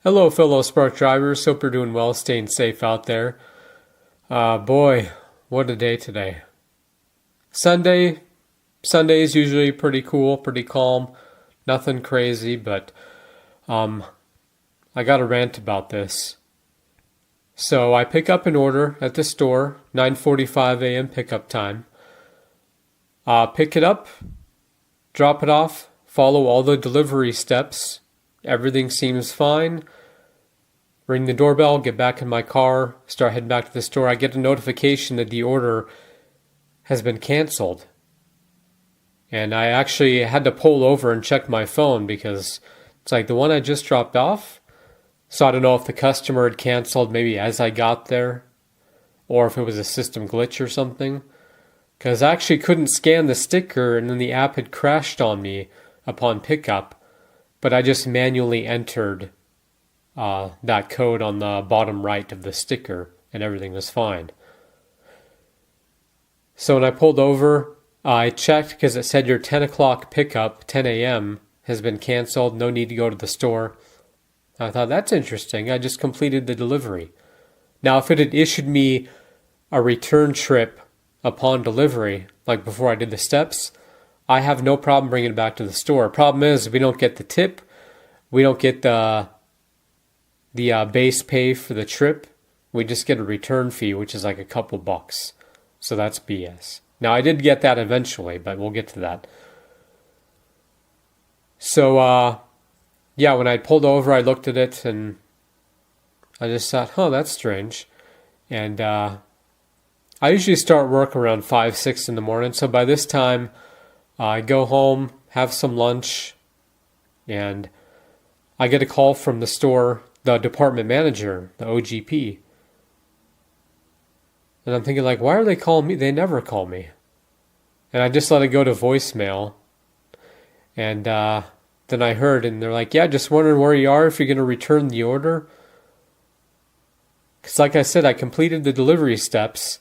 Hello, fellow Spark drivers. Hope you're doing well, staying safe out there. Boy, what a day today. Sunday. Sunday is usually pretty cool, pretty calm. Nothing crazy, but um, I got a rant about this. So I pick up an order at the store, 9:45 a.m. pickup time. Pick it up, drop it off, follow all the delivery steps. Everything seems fine. Ring the doorbell, get back in my car, start heading back to the store. I get a notification that the order has been canceled. And I actually had to pull over and check my phone because it's like the one I just dropped off. So I don't know if the customer had canceled maybe as I got there or if it was a system glitch or something. Because I actually couldn't scan the sticker and then the app had crashed on me upon pickup. But I just manually entered that code on the bottom right of the sticker and everything was fine. So when I pulled over, I checked because it said your 10 o'clock pickup, 10 a.m., has been canceled. No need to go to the store. I thought, that's interesting. I just completed the delivery. Now, if it had issued me a return trip upon delivery, like before I did the steps, I have no problem bringing it back to the store. Problem is, we don't get the tip. We don't get the base pay for the trip. We just get a return fee, which is like a couple bucks. So that's BS. Now, I did get that eventually, but we'll get to that. So, yeah, when I pulled over, I looked at it and I just thought, that's strange. And I usually start work around 5, 6 in the morning. So by this time, I go home, have some lunch, and I get a call from the store, the department manager, the OGP. And I'm thinking, like, why are they calling me? They never call me. And I just let it go to voicemail. And then I heard, and they're like, yeah, just wondering where you are, if you're going to return the order. Because like I said, I completed the delivery steps,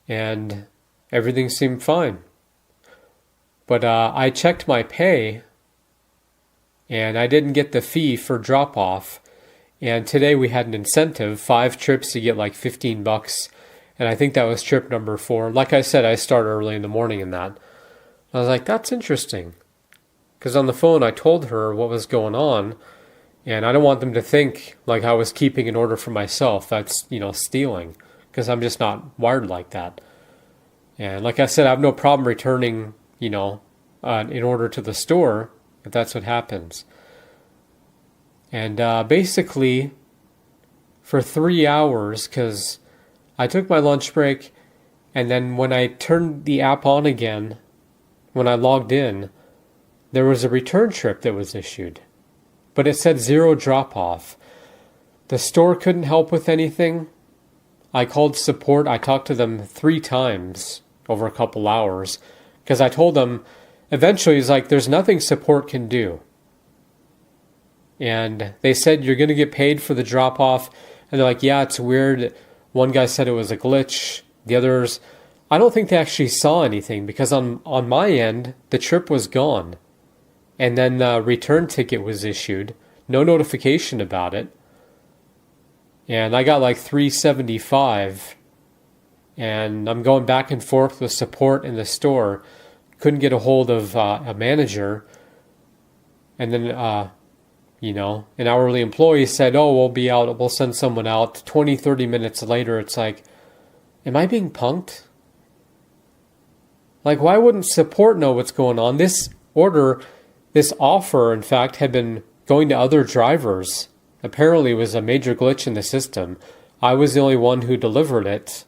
and everything seemed fine. But I checked my pay, and I didn't get the fee for drop-off. And today we had an incentive, 5 trips to get like $15. And I think that was trip number 4. Like I said, I start early in the morning in that. I was like, that's interesting. Because on the phone, I told her what was going on. And I don't want them to think like I was keeping an order for myself. That's, stealing. Because I'm just not wired like that. And like I said, I have no problem returning, in order to the store if that's what happens. And basically, for 3 hours, because I took my lunch break, and then when I turned the app on again, when I logged in, there was a return trip that was issued. But it said 0 drop-off. The store couldn't help with anything. I called support. I talked to them 3 times over a couple hours, because I told them, eventually, it's like, there's nothing support can do. And they said, you're going to get paid for the drop-off. And they're like, yeah, it's weird. One guy said it was a glitch. The others, I don't think they actually saw anything because on my end, the trip was gone. And then the return ticket was issued. No notification about it. And I got like $3.75. And I'm going back and forth with support in the store. Couldn't get a hold of a manager. And then, an hourly employee said, we'll send someone out. 20, 30 minutes later, it's like, am I being punked? Like, why wouldn't support know what's going on? This offer, in fact, had been going to other drivers. Apparently, it was a major glitch in the system. I was the only one who delivered it.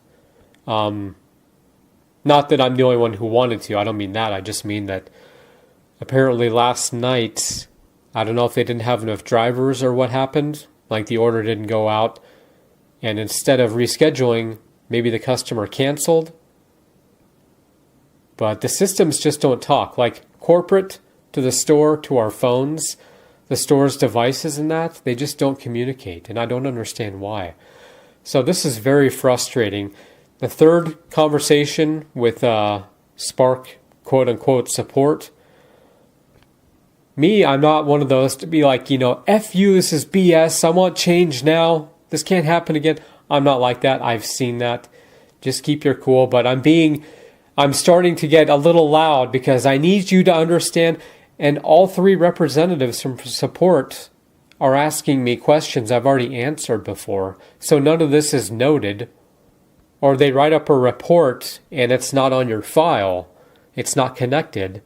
Not that I'm the only one who wanted to. I don't mean that. I just mean that apparently last night, I don't know if they didn't have enough drivers or what happened. Like the order didn't go out. And instead of rescheduling, maybe the customer canceled. But the systems just don't talk. Like corporate to the store to our phones, the store's devices and that, they just don't communicate. And I don't understand why. So this is very frustrating. The third conversation with Spark quote-unquote support, Me, I'm not one of those to be like, F you, this is BS. I want change now. This can't happen again. I'm not like that. I've seen that. Just keep your cool. But I'm starting to get a little loud because I need you to understand. And all three representatives from support are asking me questions I've already answered before. So none of this is noted. Or they write up a report and it's not on your file. It's not connected.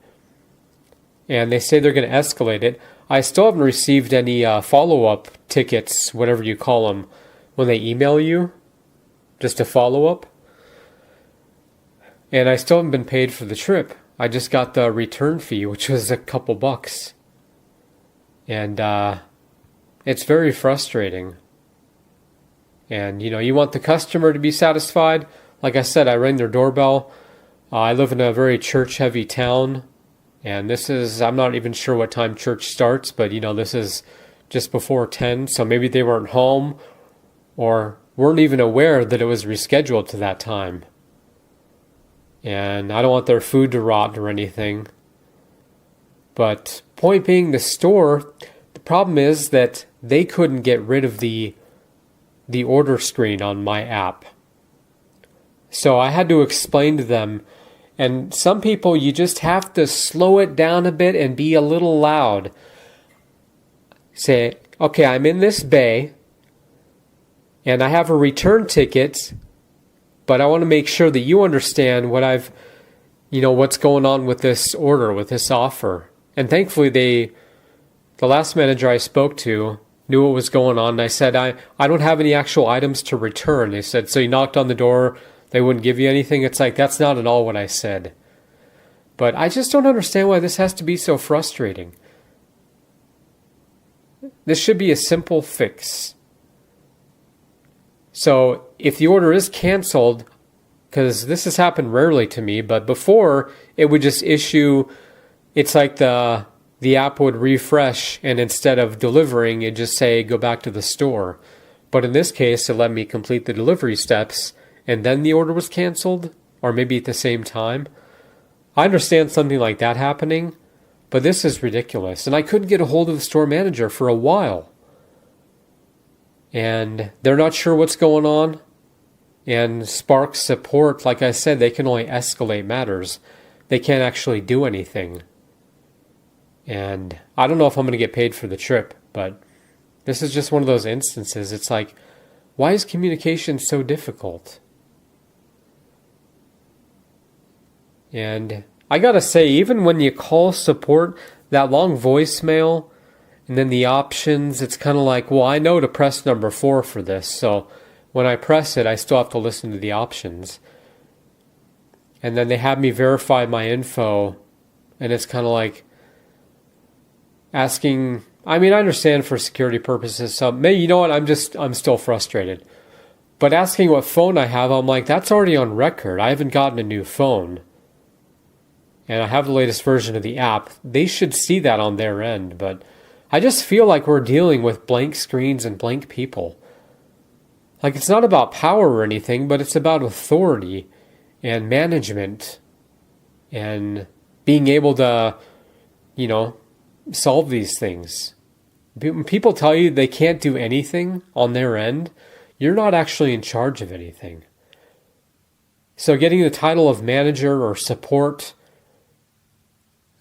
And they say they're going to escalate it. I still haven't received any follow-up tickets, whatever you call them, when they email you. Just a follow-up. And I still haven't been paid for the trip. I just got the return fee, which was a couple bucks. And it's very frustrating. And, you want the customer to be satisfied. Like I said, I rang their doorbell. I live in a very church-heavy town. And I'm not even sure what time church starts, but, this is just before 10. So maybe they weren't home or weren't even aware that it was rescheduled to that time. And I don't want their food to rot or anything. But point being, the store, the problem is that they couldn't get rid of the order screen on my app. So I had to explain to them, and some people you just have to slow it down a bit and be a little loud. Say, okay, I'm in this bay, and I have a return ticket, but I want to make sure that you understand what's going on with this order, with this offer. And thankfully the last manager I spoke to knew what was going on. And I said, I don't have any actual items to return. They said, so you knocked on the door, they wouldn't give you anything. It's like, that's not at all what I said. But I just don't understand why this has to be so frustrating. This should be a simple fix. So if the order is canceled, because this has happened rarely to me, but before it would just issue, it's like the app would refresh, and instead of delivering, it'd just say, go back to the store. But in this case, it let me complete the delivery steps, and then the order was canceled, or maybe at the same time. I understand something like that happening, but this is ridiculous. And I couldn't get a hold of the store manager for a while. And they're not sure what's going on. And Spark support, like I said, they can only escalate matters. They can't actually do anything. And I don't know if I'm going to get paid for the trip, but this is just one of those instances. It's like, why is communication so difficult? And I gotta say, even when you call support, that long voicemail, and then the options, it's kind of like, well, I know to press number 4 for this, so when I press it, I still have to listen to the options. And then they have me verify my info, and it's kind of like asking, I understand for security purposes, so maybe, you know what, I'm still frustrated. But asking what phone I have, I'm like, that's already on record. I haven't gotten a new phone. And I have the latest version of the app. They should see that on their end, but I just feel like we're dealing with blank screens and blank people. Like, it's not about power or anything, but it's about authority and management and being able to, solve these things. When people tell you they can't do anything on their end, you're not actually in charge of anything. So getting the title of manager or support,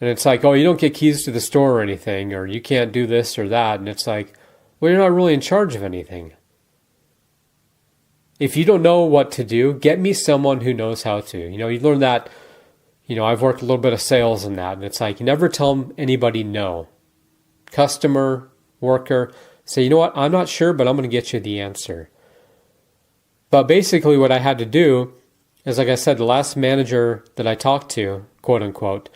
and it's like, oh, you don't get keys to the store or anything, or you can't do this or that. And it's like, well, you're not really in charge of anything. If you don't know what to do, get me someone who knows how to. You learn that, I've worked a little bit of sales in that. And it's like, you never tell anybody no. Customer, worker, say, you know what, I'm not sure, but I'm going to get you the answer. But basically what I had to do is, like I said, the last manager that I talked to, quote unquote,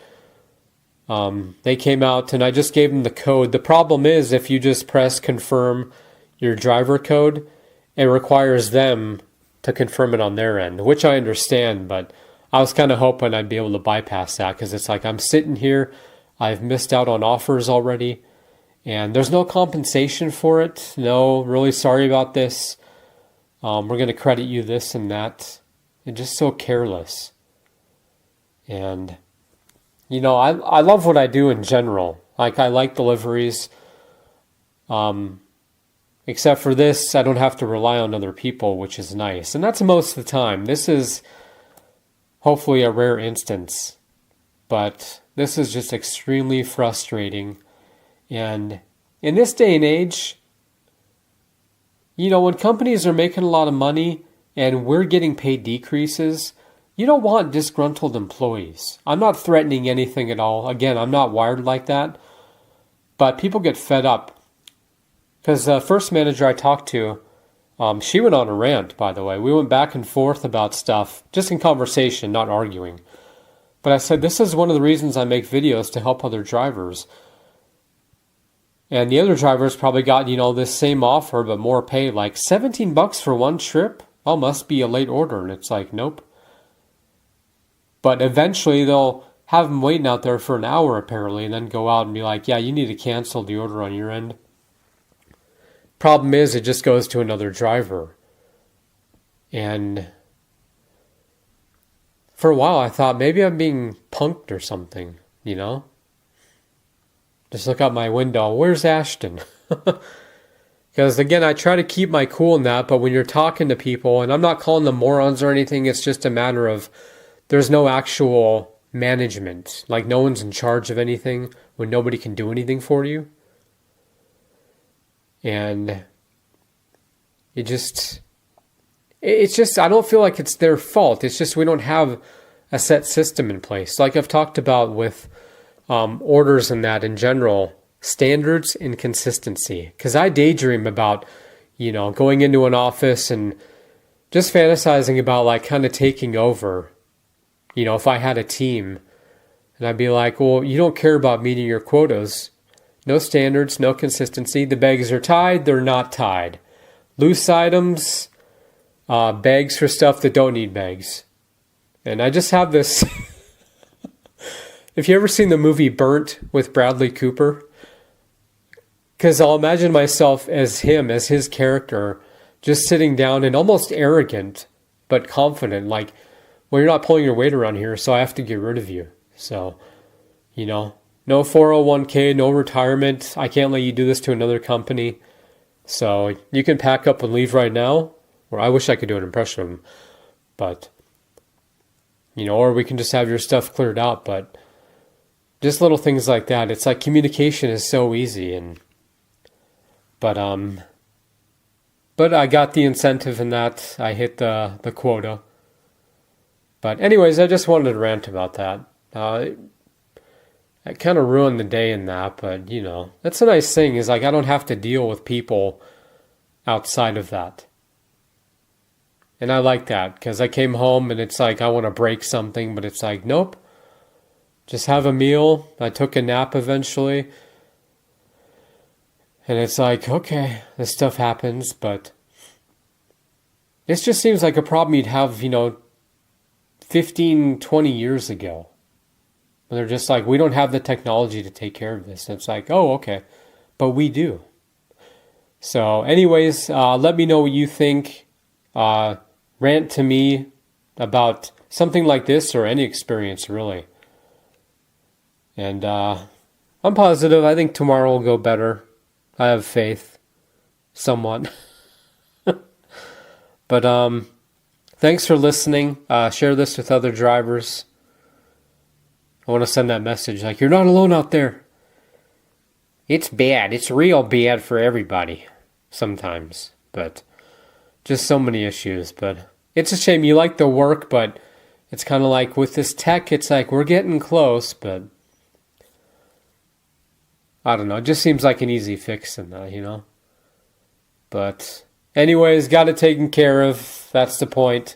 they came out and I just gave them the code. The problem is, if you just press confirm your driver code, it requires them to confirm it on their end, which I understand, but I was kind of hoping I'd be able to bypass that, because it's like, I'm sitting here, I've missed out on offers already, and there's no compensation for it. No, really sorry about this. We're going to credit you this and that. And just so careless. And I love what I do in general. Like, I like deliveries. Except for this, I don't have to rely on other people, which is nice. And that's most of the time. This is hopefully a rare instance. But this is just extremely frustrating. And in this day and age, when companies are making a lot of money and we're getting paid decreases, you don't want disgruntled employees. I'm not threatening anything at all. Again, I'm not wired like that. But people get fed up. Because the first manager I talked to, she went on a rant, by the way. We went back and forth about stuff, just in conversation, not arguing. But I said, this is one of the reasons I make videos, to help other drivers. And the other drivers probably got, this same offer, but more pay, like $17 for one trip? Oh, must be a late order. And it's like, nope. But eventually they'll have them waiting out there for an hour, apparently, and then go out and be like, yeah, you need to cancel the order on your end. Problem is, it just goes to another driver. And for a while, I thought maybe I'm being punked or something, Just look out my window. Where's Ashton? Because, again, I try to keep my cool in that, but when you're talking to people, and I'm not calling them morons or anything, it's just a matter of there's no actual management. Like, no one's in charge of anything when nobody can do anything for you. And it's just, I don't feel like it's their fault. It's just we don't have a set system in place. Like I've talked about with orders and that in general, standards and consistency. Because I daydream about, going into an office and just fantasizing about like kind of taking over, if I had a team. And I'd be like, well, you don't care about meeting your quotas. No standards, no consistency. The bags are tied, they're not tied. Loose items, bags for stuff that don't need bags. And I just have this... Have you ever seen the movie Burnt with Bradley Cooper? Because I'll imagine myself as him, as his character, just sitting down and almost arrogant, but confident. Like, well, you're not pulling your weight around here, so I have to get rid of you. So, no 401k, no retirement. I can't let you do this to another company. So you can pack up and leave right now. Or I wish I could do an impression of him. But, or we can just have your stuff cleared out. But just little things like that. It's like communication is so easy. But I got the incentive in that. I hit the quota. But anyways, I just wanted to rant about that. I kind of ruined the day in that, but, that's a nice thing is like I don't have to deal with people outside of that. And I like that because I came home and it's like I want to break something, but it's like, nope, just have a meal. I took a nap eventually. And it's like, okay, this stuff happens, but it just seems like a problem you'd have, 15, 20 years ago. And they're just like, we don't have the technology to take care of this. And it's like, oh, okay. But we do. So anyways, let me know what you think. Rant to me about something like this or any experience, really. And I'm positive. I think tomorrow will go better. I have faith. Somewhat. But thanks for listening. Share this with other drivers. I want to send that message like, you're not alone out there. It's bad. It's real bad for everybody sometimes. But just so many issues. But it's a shame. You like the work, but it's kind of like with this tech, it's like we're getting close, but I don't know. It just seems like an easy fix in that, But anyways, got it taken care of. That's the point.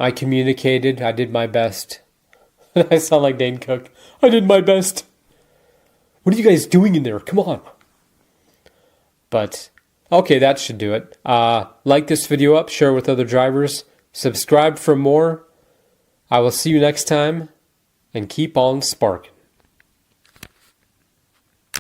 I communicated. I did my best. I sound like Dane Cook. I did my best. What are you guys doing in there? Come on. But, okay, that should do it. Like this video up. Share with other drivers. Subscribe for more. I will see you next time. And keep on sparking.